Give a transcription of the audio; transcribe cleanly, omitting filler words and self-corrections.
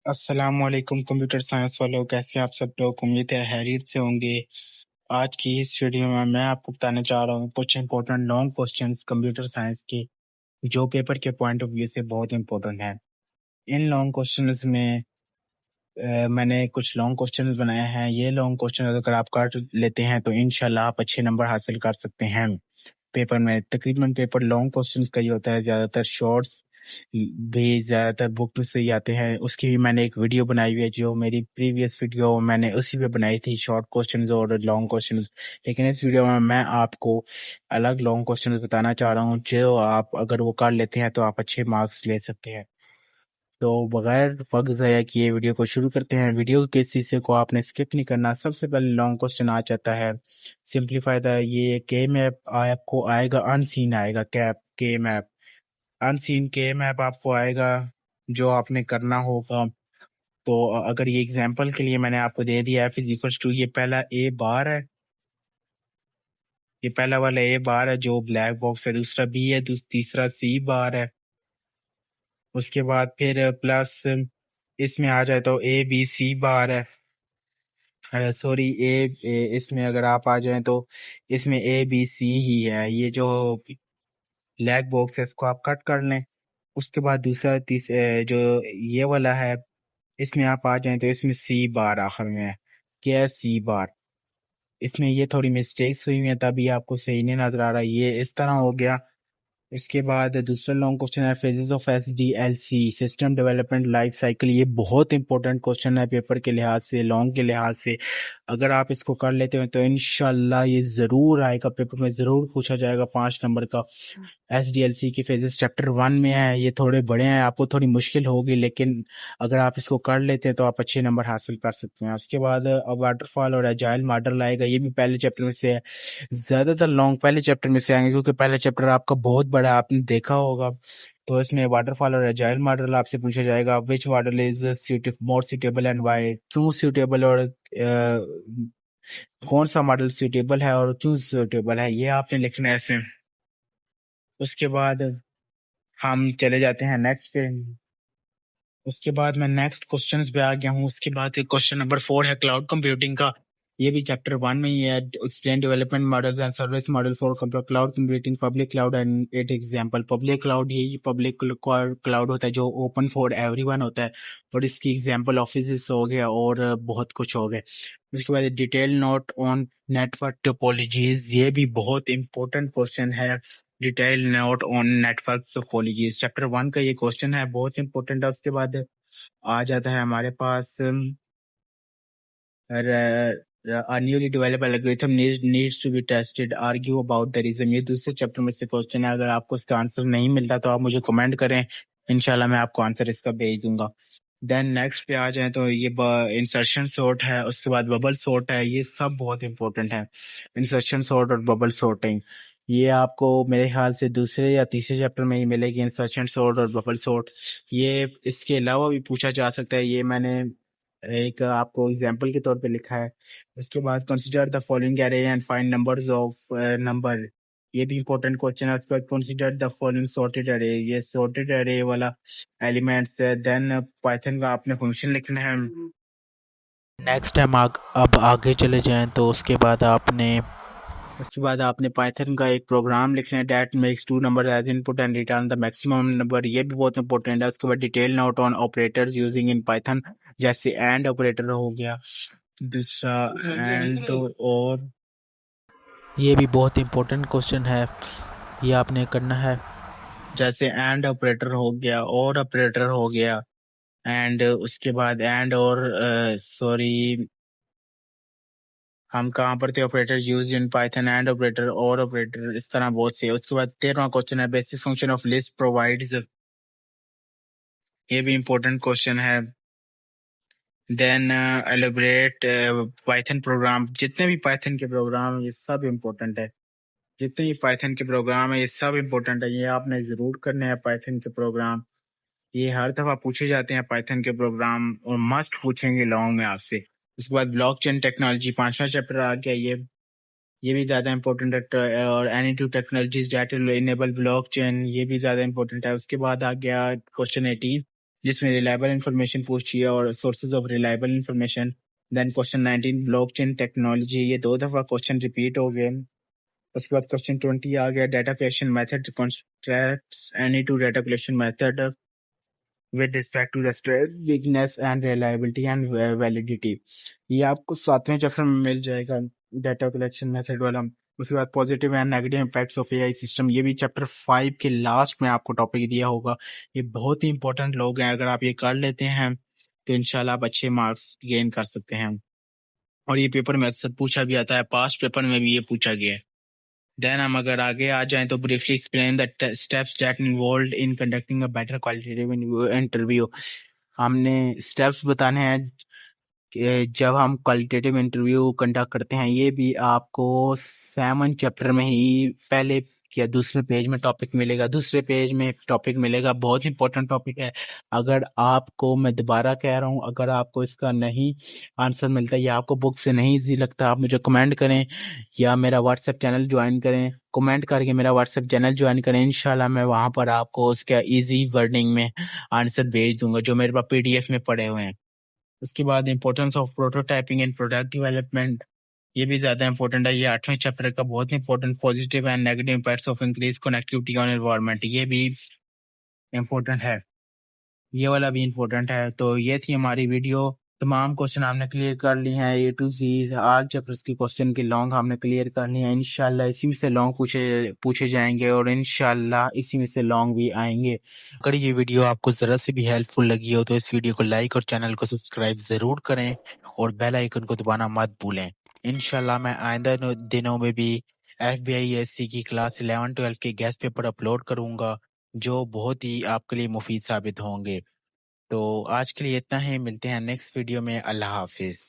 अस्सलाम वालेकुम computer science वालों, कैसे हैं आप सब लोग। उम्मीद है हैरियत से होंगे। आज की इस वीडियो में मैं आपको बताने जा रहा हूँ कुछ important long questions computer science के, जो पेपर के पॉइंट ऑफ व्यू से बहुत इंपॉर्टेंट है। इन लॉन्ग क्वेश्चंस में मैंने कुछ लॉन्ग क्वेश्चंस बनाए हैं। ये लॉन्ग क्वेश्चन अगर आप कर लेते हैं तो इंशाल्लाह आप अच्छे नंबर हासिल कर सकते हैं पेपर में। तकरीबन पेपर लॉन्ग क्वेश्चंस का ही होता है, ज्यादातर शॉर्ट्स भी ज्यादातर बुक से ही आते हैं। उसकी भी मैंने एक वीडियो बनाई हुई है, जो मेरी प्रीवियस वीडियो मैंने उसी पे बनाई थी, शॉर्ट क्वेश्चंस और लॉन्ग क्वेश्चंस। लेकिन इस वीडियो में मैं आपको अलग लॉन्ग क्वेश्चंस बताना चाह रहा हूँ, जो आप अगर वो कर लेते हैं तो आप अच्छे मार्क्स ले सकते हैं। तो बगैर वक्त ज़ाया किए वीडियो को शुरू करते हैं। वीडियो के इस हिस्से को आपने स्किप नहीं करना। सबसे पहले लॉन्ग क्वेश्चन आ जाता है सिंप्लीफाई द ये के मैप आपको आएगा, अनसीन आएगा कैप के मैप, अनसीन के मैप आपको आएगा जो आपने करना होगा। तो अगर ये एग्जांपल के लिए मैंने आपको दे दिया एफ इज इक्वल्स टू, ये पहला ए बार है, ये पहला वाला ए बार है जो ब्लैक बॉक्स है, दूसरा बी है, तीसरा सी बार है। उसके बाद फिर प्लस इसमें आ जाए तो ए बी सी बार है। सॉरी इसमें अगर आप आ जाएं तो इसमें ए बी सी ही है। ये जो ब्लैक बॉक्स है इसको आप कट कर लें। उसके बाद दूसरा जो ये वाला है, इसमें आप आ जाएं तो इसमें सी बार आखिर में है। क्या है? सी बार। इसमें ये थोड़ी मिस्टेक्स हुई हैं तभी आपको सही नहीं नजर आ रहा, ये इस तरह हो गया। इसके बाद दूसरा लॉन्ग क्वेश्चन है phases of SDLC, system development life cycle. ये बहुत इंपॉर्टेंट क्वेश्चन है पेपर के लिहाज से, लॉन्ग के लिहाज से। अगर आप इसको कर लेते हो तो इंशाल्लाह ये जरूर आएगा, पेपर में जरूर पूछा जाएगा 5 नंबर का। एसडीएलसी के फेजेस चैप्टर 1 में है, ये थोड़े बड़े हैं, आपको थोड़ी मुश्किल होगी, लेकिन अगर आप इसको कर लेते हैं तो आप अच्छे नंबर हासिल कर सकते हैं। उसके बाद अब वाटरफॉल और एजाइल मॉडल आएगा, ये भी पहले चैप्टर में से है। ज्यादातर लॉन्ग पहले चैप्टर में से आएंगे क्योंकि पहले चैप्टर आपका बहुत बड़ा, आपने देखा होगा। तो इसमें वाटरफॉल और एजाइल मॉडल आपसे पूछा जाएगा। Which model is more suitable and why, क्यों सुटेबल और कौन सा मॉडल सुटेबल है और क्यों सुटेबल है, ये आपने लिखना है इसमें। उसके बाद हम चले जाते हैं नेक्स्ट पे। उसके बाद मैं नेक्स्ट क्वेश्चंस पे आ गया हूँ। उसके बाद क्वेश्चन नंबर 4 है क्लाउड कंप्यूटिंग का। ये भी चैप्टर 1 में ही है। Explain development model and service model for cloud computing, public cloud and it example. Public cloud, यही पब्लिक क्लाउड होता है जो ओपन फॉर एवरीवन होता है, और इसकी एग्जांपल ऑफिस हो गया और बहुत कुछ हो गया। उसके बाद detail note on network topologies, ये भी बहुत इंपॉर्टेंट क्वेश्चन है। Detail note on network topologies chapter 1 का ये क्वेश्चन है, बहुत इंपॉर्टेंट है। उसके बाद आ जाता है हमारे पास a newly developed algorithm needs to be tested, argue about the reason। ये दूसरे चैप्टर में से क्वेश्चन है। अगर आपको इसका आंसर नहीं मिलता तो आप मुझे कमेंट करें, इंशाल्लाह मैं आपको आंसर इसका भेज दूंगा। देन नेक्स्ट पे आ जाए तो ये इंसर्शन सॉर्ट है, उसके बाद बबल सॉर्ट है। ये सब बहुत इंपॉर्टेंट है, इंसर्शन सॉर्ट और बबल सॉर्टिंग। ये आपको मेरे ख्याल से दूसरे या तीसरे चैप्टर में ही मिलेगी, इंसर्शन सॉर्ट और बबल सॉर्ट। ये इसके अलावा भी पूछा जा सकता है, ये मैंने एक आपको एग्जाम्पल के तौर पे लिखा है। उसके बाद consider the following array and find numbers of number, ये भी इंपॉर्टेंट क्वेश्चन है। उसके बाद consider the following sorted array, ये सॉर्टेड एरे वाला एलिमेंट्स है। देन पाइथन का आपने फंक्शन लिखना है। नेक्स्ट टाइम अब आगे चले जाएं तो उसके बाद आपने पाइथन का एक प्रोग्राम लिखना है, that makes two number as input and return the maximum number. ये भी बहुत इंपॉर्टेंट है। उसके बाद detail note on operators using in Python, जैसे एंड ऑपरेटर हो गया, दूसरा एंड, और ये भी बहुत इंपॉर्टेंट क्वेश्चन है, ये आपने करना है। जैसे एंड ऑपरेटर हो गया, और ऑपरेटर हो गया, एंड उसके बाद एंड और सॉरी हम कहाँ पर थे, operator use in Python, and operator और ऑपरेटर, इस तरह बहुत से। उसके बाद 13वां क्वेश्चन है basic function of list provides, ये भी इंपॉर्टेंट क्वेश्चन है। देन एलिब्रेट पाइथन प्रोग्राम, जितने भी पाइथन के प्रोग्राम ये सब इंपॉर्टेंट है, जितने भी पाइथन के प्रोग्राम है ये सब इंपॉर्टेंट है, ये आपने जरूर करने हैं पाइथन के प्रोग्राम। ये हर दफा पूछे जाते हैं पाइथन के प्रोग्राम, और मस्ट पूछेंगे लॉन्ग में आपसे। उसके बाद ब्लॉकचेन टेक्नोलॉजी 5वां चैप्टर आ गया, ये भी ज्यादा इंपॉर्टेंट है। और any two technologies that will enable blockchain, ये भी ज्यादा इंपॉर्टेंट है। उसके बाद आ गया क्वेश्चन 18, जिसमें रिलायबल इंफॉर्मेशन पूछी है और sources of reliable information. Then question 19 blockchain technology, ये 2 दफा क्वेश्चन रिपीट हो गए। उसके बाद क्वेश्चन 20 आ गया data collection method contracts any two data collection method with respect to the strength weakness and reliability and validity. ये आपको 7वें चैप्टर में मिल जाएगा डाटा कलेक्शन मेथड वाला। उसके बाद positive and negative impacts of AI system, ये भी चैप्टर 5 के लास्ट में आपको टॉपिक दिया होगा। ये बहुत ही इंपॉर्टेंट लोग हैं, अगर आप ये कर लेते हैं तो इंशाल्लाह आप अच्छे मार्क्स गेन कर सकते हैं। और ये पेपर में अक्सर पूछा भी आता है, पास्ट पेपर में भी ये पूछा गया है। देन हम अगर आगे आ जाएं तो briefly explain the steps that involved in conducting a better qualitative interview. हमने स्टेप्स बताने हैं कि जब हम क्वालिटेटिव इंटरव्यू कंडक्ट करते हैं। ये भी आपको 7 चैप्टर में ही पहले या दूसरे पेज में टॉपिक मिलेगा, दूसरे पेज में टॉपिक मिलेगा। बहुत इंपॉर्टेंट टॉपिक है। अगर आपको, मैं दोबारा कह रहा हूँ, अगर आपको इसका नहीं आंसर मिलता या आपको बुक से नहीं इजी लगता, आप मुझे कमेंट करें या मेरा व्हाट्सएप चैनल ज्वाइन करें। कमेंट करके मेरा व्हाट्सएप चैनल ज्वाइन करें, इंशाल्लाह मैं वहां पर आपको उसका इजी वर्डिंग में आंसर भेज दूंगा जो मेरे पास पीडीएफ में पड़े हुए हैं। उसके बाद importance of prototyping and product development, ये भी ज्यादा इंपॉर्टेंट है। ये 8वें चैप्टर का बहुत important. Positive and negative impacts of increase connectivity on environment, ये भी इंपॉर्टेंट है, ये वाला भी इंपॉर्टेंट है। तो ये थी हमारी वीडियो। तमाम क्वेश्चन हमने क्लियर कर लिए हैं, ए टू ज़ेड आल चैप्टर्स के क्वेश्चन के लॉन्ग हमने क्लियर कर लिए हैं। इंशाल्लाह इसी में से लॉन्ग पूछे जाएंगे और इंशाल्लाह इसी में से लॉन्ग भी आएंगे। अगर ये वीडियो आपको जरा से भी हेल्पफुल लगी हो तो इस वीडियो को लाइक और चैनल को सब्सक्राइब जरूर करें और बेल आइकन को दबाना मत भूलें। इंशाल्लाह मैं आइंदा दिनों में भी FBISC की क्लास 11-12 के गेस्ट पेपर अपलोड करूंगा जो बहुत ही आपके लिए मुफीद साबित होंगे। तो आज के लिए इतना ही, मिलते हैं नेक्स्ट वीडियो में। अल्लाह हाफिज।